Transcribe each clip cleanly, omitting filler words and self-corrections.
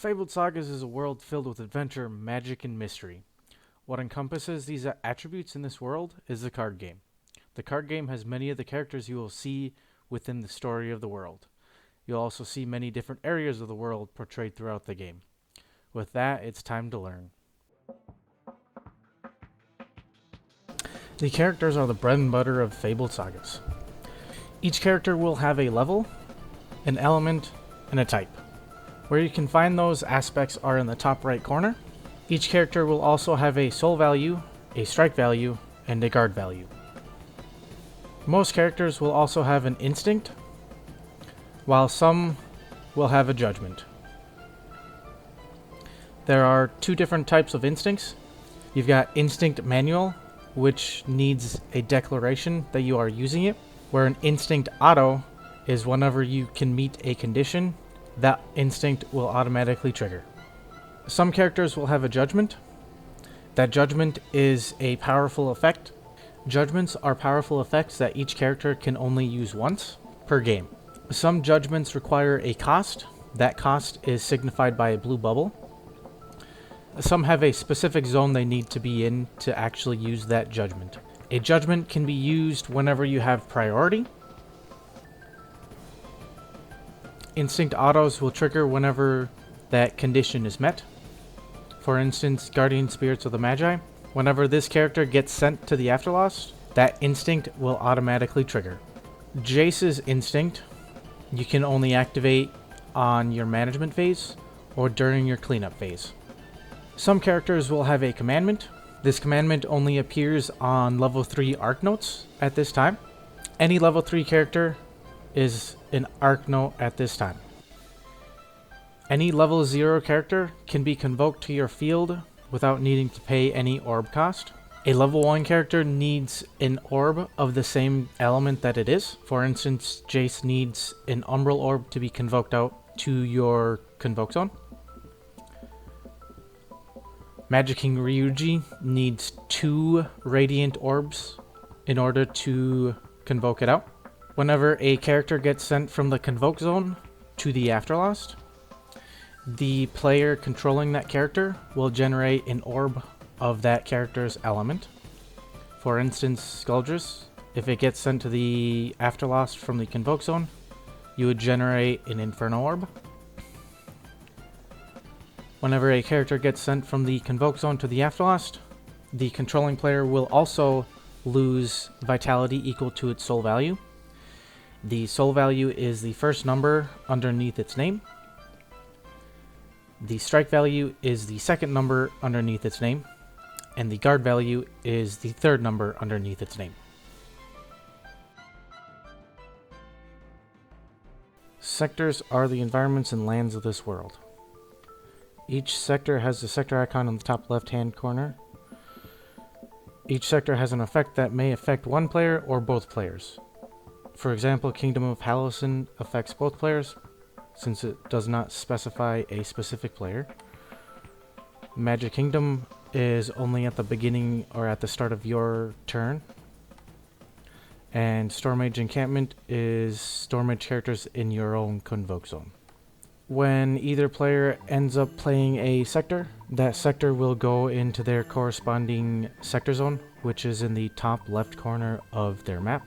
Fabled Sagas is a world filled with adventure, magic, and mystery. What encompasses these attributes in this world is the card game. The card game has many of the characters you will see within the story of the world. You'll also see many different areas of the world portrayed throughout the game. With that, it's time to learn. The characters are the bread and butter of Fabled Sagas. Each character will have a level, an element, and a type. Where you can find those aspects are in the top right corner. Each character will also have a soul value, a strike value, and a guard value. Most characters will also have an instinct, while some will have a judgment. There are two different types of instincts. You've got instinct manual, which needs a declaration that you are using it, where an instinct auto is whenever you can meet a condition, that instinct will automatically trigger. Some characters will have a judgment. That judgment is a powerful effect. Judgments are powerful effects that each character can only use once per game. Some judgments require a cost. That cost is signified by a blue bubble. Some have a specific zone they need to be in to actually use that judgment. A judgment can be used whenever you have priority. Instinct autos will trigger whenever that condition is met. For instance, Guardian Spirits of the Magi. Whenever this character gets sent to the Afterlost, that instinct will automatically trigger. Jace's instinct, you can only activate on your management phase or during your cleanup phase. Some characters will have a commandment. This commandment only appears on level 3 arc notes at this time. Any level 3 character is an arc note at this time. Any level 0 character can be convoked to your field without needing to pay any orb cost. A level 1 character needs an orb of the same element that it is. For instance, Jace needs an Umbral orb to be convoked out to your convoke zone. Magic King Ryuji needs 2 Radiant orbs in order to convoke it out. Whenever a character gets sent from the convoke zone to the Afterlost, the player controlling that character will generate an orb of that character's element. For instance, Skuldrus, if it gets sent to the Afterlost from the convoke zone, you would generate an Inferno orb. Whenever a character gets sent from the convoke zone to the Afterlost, the controlling player will also lose vitality equal to its soul value. The soul value is the first number underneath its name. The strike value is the second number underneath its name. And the guard value is the third number underneath its name. Sectors are the environments and lands of this world. Each sector has the sector icon on the top left-hand corner. Each sector has an effect that may affect one player or both players. For example, Kingdom of Hallosin affects both players, since it does not specify a specific player. Magic Kingdom is only at the beginning or at the start of your turn. And Stormage Encampment is Stormage characters in your own convoke zone. When either player ends up playing a sector, that sector will go into their corresponding sector zone, which is in the top left corner of their map.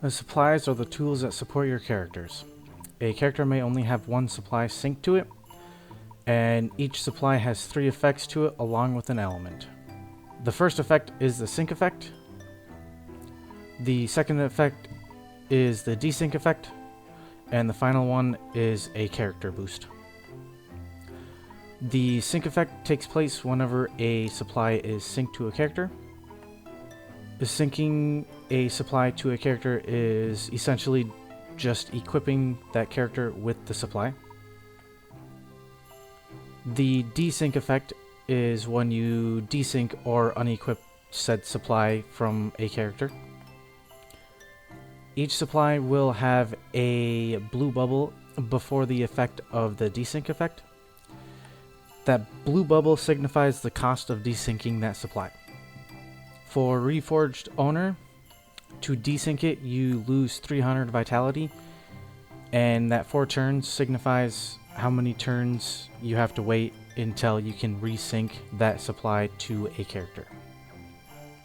The supplies are the tools that support your characters. A character may only have one supply synced to it, and each supply has 3 effects to it along with an element. The first effect is the sync effect. The second effect is the desync effect, and the final one is a character boost. The sync effect takes place whenever a supply is synced to a character. Syncing a supply to a character is essentially just equipping that character with the supply. The desync effect is when you desync or unequip said supply from a character. Each supply will have a blue bubble before the effect of the desync effect. That blue bubble signifies the cost of desyncing that supply. For Reforged Owner, To desync it, you lose 300 vitality, and that 4 turns signifies how many turns you have to wait until you can resync that supply to a character.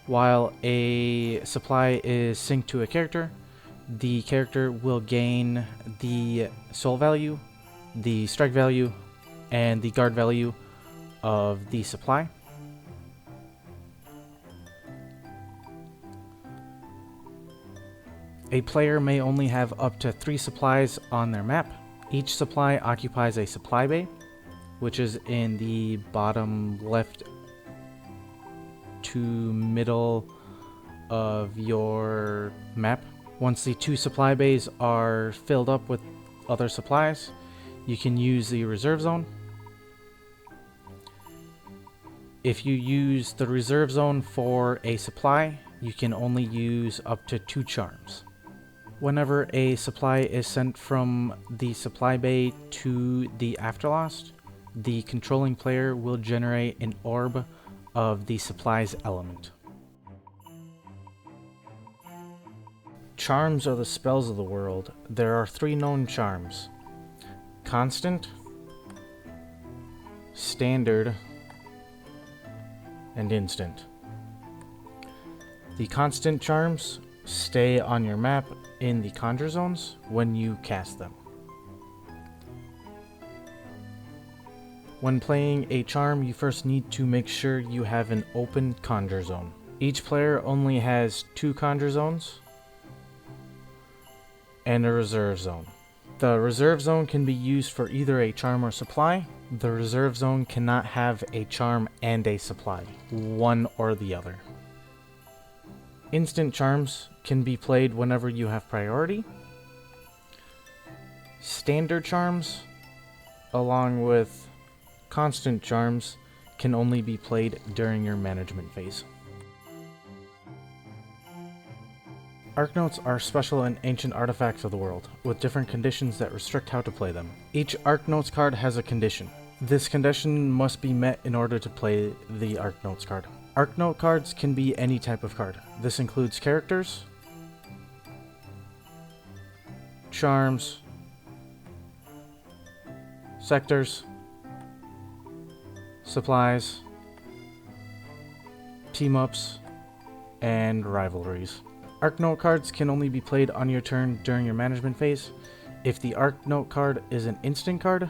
While a supply is synced to a character, the character will gain the soul value, the strike value, and the guard value of the supply. A player may only have up to 3 supplies on their map. Each supply occupies a supply bay, which is in the bottom left to middle of your map. Once the 2 supply bays are filled up with other supplies, you can use the reserve zone. If you use the reserve zone for a supply, you can only use up to 2 charms. Whenever a supply is sent from the supply bay to the Afterlost, the controlling player will generate an orb of the supply's element. Charms are the spells of the world. There are 3 known charms: Constant, Standard, and Instant. The constant charms stay on your map in the conjure zones when you cast them. When playing a charm, you first need to make sure you have an open conjure zone. Each player only has 2 conjure zones and a reserve zone. The reserve zone can be used for either a charm or supply. The reserve zone cannot have a charm and a supply, one or the other. Instant charms can be played whenever you have priority. Standard charms, along with constant charms, can only be played during your management phase. Arknotes are special and ancient artifacts of the world, with different conditions that restrict how to play them. Each Arknotes card has a condition. This condition must be met in order to play the Arknotes card. Arknote cards can be any type of card. This includes characters, charms, sectors, supplies, team-ups, and rivalries. Arknote cards can only be played on your turn during your management phase. If the Arknote card is an instant card,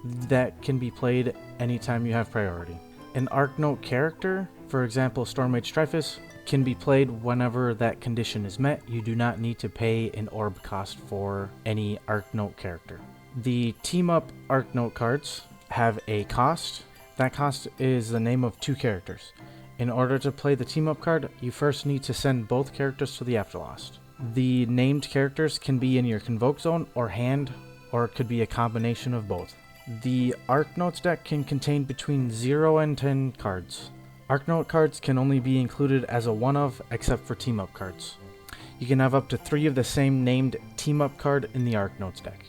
that can be played anytime you have priority. An Arknote character, for example Stormmage Tryphus, can be played whenever that condition is met. You do not need to pay an orb cost for any Arknote character. The team-up Arknote cards have a cost. That cost is the name of 2 characters. In order to play the team-up card, you first need to send both characters to the Afterlost. The named characters can be in your Convoke Zone or hand, or it could be a combination of both. The Arknotes deck can contain between 0 and 10 cards. Arknote cards can only be included as a one-of, except for team-up cards. You can have up to 3 of the same named team-up card in the Arknotes deck.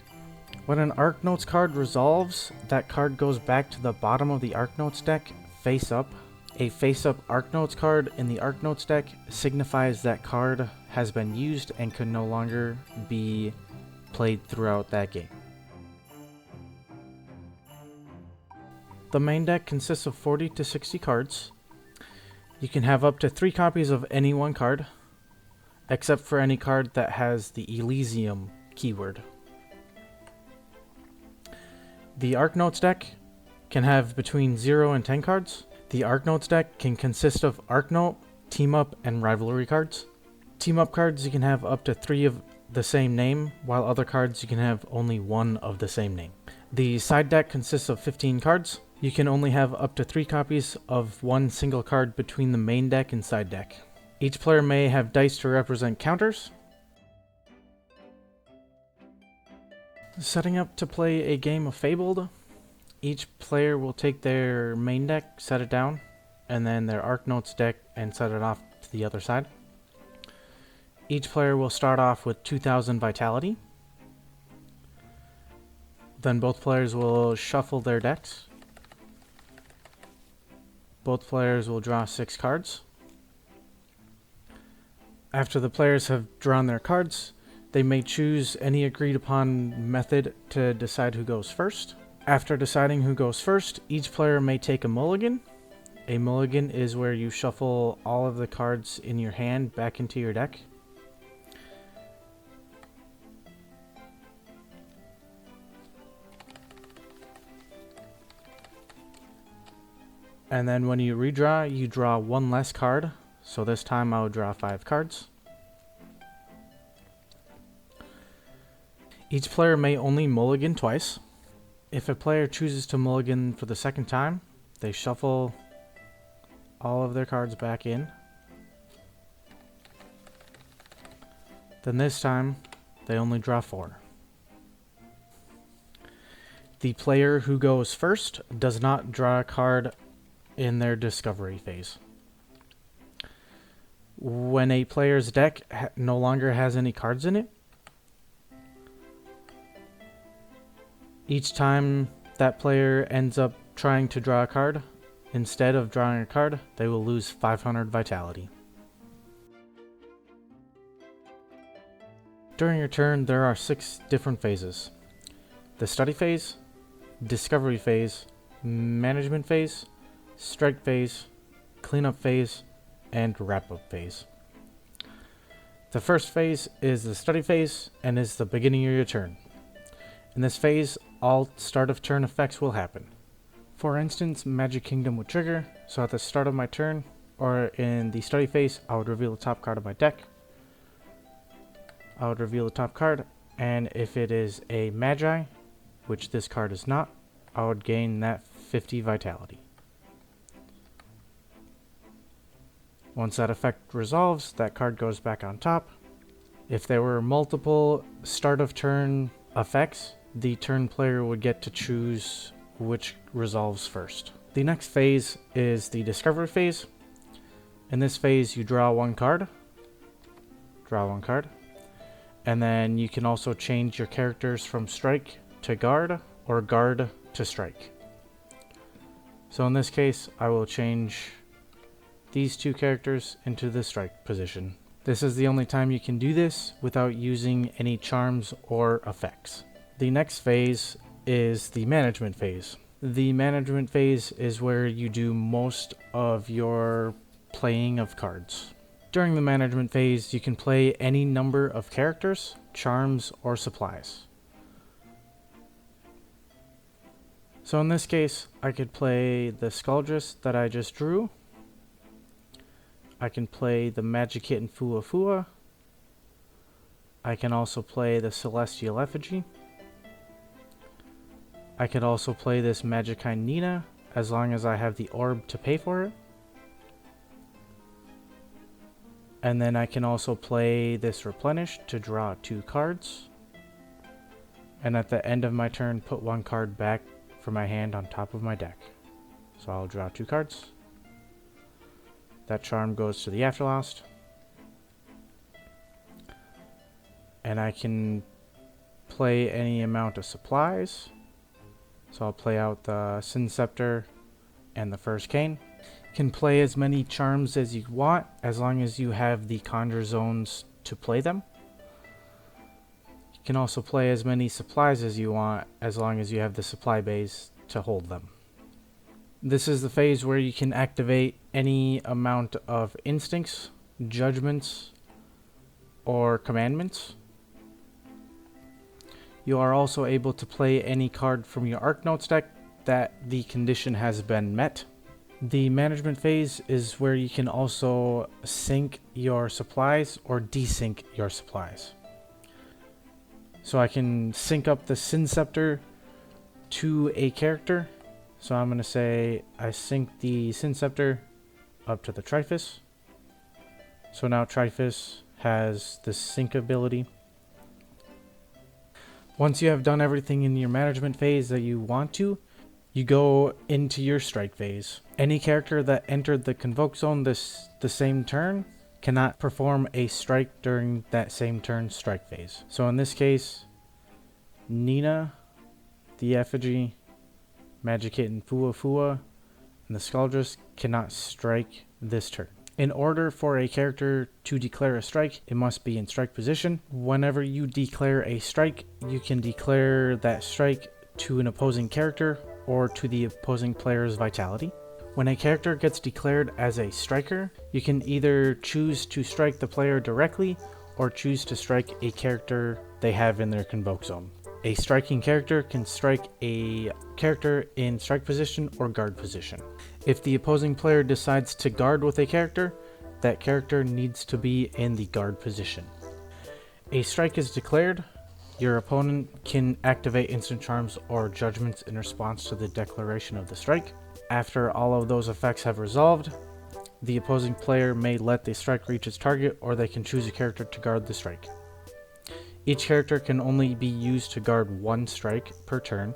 When an Arknotes card resolves, that card goes back to the bottom of the Arknotes deck, face up. A face-up Arknotes card in the Arknotes deck signifies that card has been used and can no longer be played throughout that game. The main deck consists of 40 to 60 cards. You can have up to 3 copies of any one card, except for any card that has the Elysium keyword. The Arknotes deck can have between 0 and 10 cards. The Arknotes deck can consist of Arknote, Team-Up, and Rivalry cards. Team-Up cards you can have up to 3 of the same name, while other cards you can have only 1 of the same name. The side deck consists of 15 cards. You can only have up to 3 copies of one single card between the main deck and side deck. Each player may have dice to represent counters. Setting up to play a game of Fabled. Each player will take their main deck, set it down, and then their Arknotes deck and set it off to the other side. Each player will start off with 2,000 vitality. Then both players will shuffle their decks. Both players will draw 6 cards. After the players have drawn their cards, they may choose any agreed upon method to decide who goes first. After deciding who goes first, each player may take a mulligan. A mulligan is where you shuffle all of the cards in your hand back into your deck. And then when you redraw, you draw one less card. So this time I would draw 5 cards. Each player may only mulligan twice. If a player chooses to mulligan for the second time, they shuffle all of their cards back in. Then this time, they only draw 4. The player who goes first does not draw a card in their discovery phase. When a player's deck no longer has any cards in it, each time that player ends up trying to draw a card, instead of drawing a card, they will lose 500 vitality. During your turn, there are 6 different phases: the study phase, discovery phase, management phase, strike phase, cleanup phase, and wrap-up phase. The first phase is the study phase and is the beginning of your turn. In this phase, all start of turn effects will happen. For instance, Magic Kingdom would trigger, so at the start of my turn, or in the study phase, I would reveal the top card of my deck. I would reveal the top card, and if it is a Magi, which this card is not, I would gain that 50 vitality. Once that effect resolves, that card goes back on top. If there were multiple start of turn effects, the turn player would get to choose which resolves first. The next phase is the discovery phase. In this phase, you draw one card, and then you can also change your characters from strike to guard or guard to strike. So in this case, I will change these 2 characters into the strike position. This is the only time you can do this without using any charms or effects. The next phase is the management phase. The management phase is where you do most of your playing of cards. During the management phase, you can play any number of characters, charms, or supplies. So in this case, I could play the Skuldress that I just drew. I can play the Magic Kitten Fua Fua. I can also play the Celestial Effigy. I could also play this Magikine Nina, as long as I have the orb to pay for it. And then I can also play this Replenish to draw 2 cards. And at the end of my turn, put 1 card back from my hand on top of my deck. So I'll draw 2 cards. That charm goes to the Afterlost. And I can play any amount of supplies. So I'll play out the Sin Scepter and the First Cane. You can play as many charms as you want, as long as you have the Conjure Zones to play them. You can also play as many supplies as you want, as long as you have the supply base to hold them. This is the phase where you can activate any amount of instincts, judgments, or commandments. You are also able to play any card from your Arknotes deck that the condition has been met. The management phase is where you can also sync your supplies or desync your supplies. So I can sync up the Sin Scepter to a character. So I'm going to say I sync the Sin Scepter up to the Triphis. So now Triphis has the sync ability. Once you have done everything in your management phase that you want to, you go into your strike phase. Any character that entered the Convoke Zone the same turn cannot perform a strike during that same turn strike phase. So in this case, Nina, the Effigy, Magic Kitten Fua Fua, and the Skuldress cannot strike this turn. In order for a character to declare a strike, it must be in strike position. Whenever you declare a strike, you can declare that strike to an opposing character or to the opposing player's vitality. When a character gets declared as a striker, you can either choose to strike the player directly or choose to strike a character they have in their convoke zone. A striking character can strike a character in strike position or guard position. If the opposing player decides to guard with a character, that character needs to be in the guard position. A strike is declared. Your opponent can activate instant charms or judgments in response to the declaration of the strike. After all of those effects have resolved, the opposing player may let the strike reach its target, or they can choose a character to guard the strike. Each character can only be used to guard one strike per turn.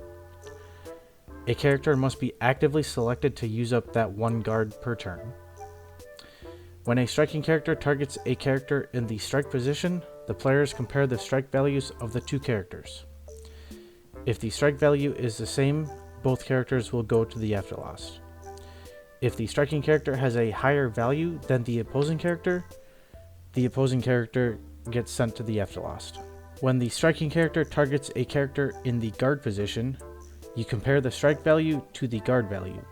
A character must be actively selected to use up that one guard per turn. When a striking character targets a character in the strike position, the players compare the strike values of the two characters. If the strike value is the same, both characters will go to the Afterlost. If the striking character has a higher value than the opposing character gets sent to the Afterlost. When the striking character targets a character in the guard position, you compare the strike value to the guard value.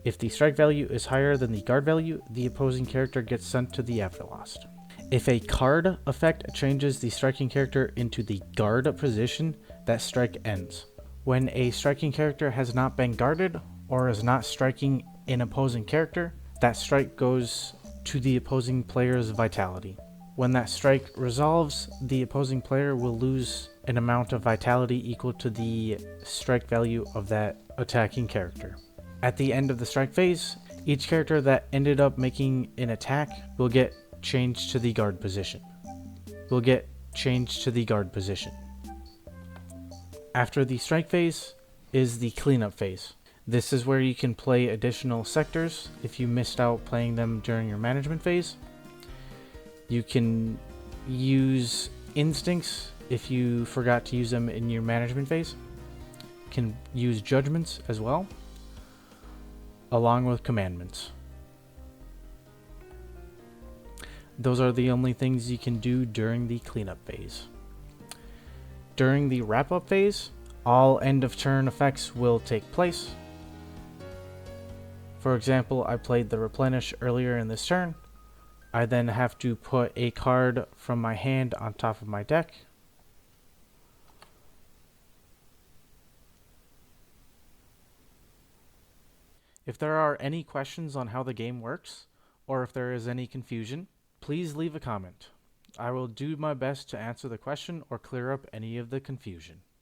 If the strike value is higher than the guard value, the opposing character gets sent to the Afterlost. If a card effect changes the striking character into the guard position, that strike ends. When a striking character has not been guarded or is not striking an opposing character, that strike goes to the opposing player's vitality. When that strike resolves, the opposing player will lose an amount of vitality equal to the strike value of that attacking character. At the end of the strike phase, each character that ended up making an attack will get changed to the guard position. After the strike phase is the cleanup phase. This is where you can play additional sectors if you missed out playing them during your management phase. You can use instincts if you forgot to use them in your management phase. You can use judgments as well, along with commandments. Those are the only things you can do during the cleanup phase. During the wrap-up phase, all end-of-turn effects will take place. For example, I played the Replenish earlier in this turn. I then have to put a card from my hand on top of my deck. If there are any questions on how the game works, or if there is any confusion, please leave a comment. I will do my best to answer the question or clear up any of the confusion.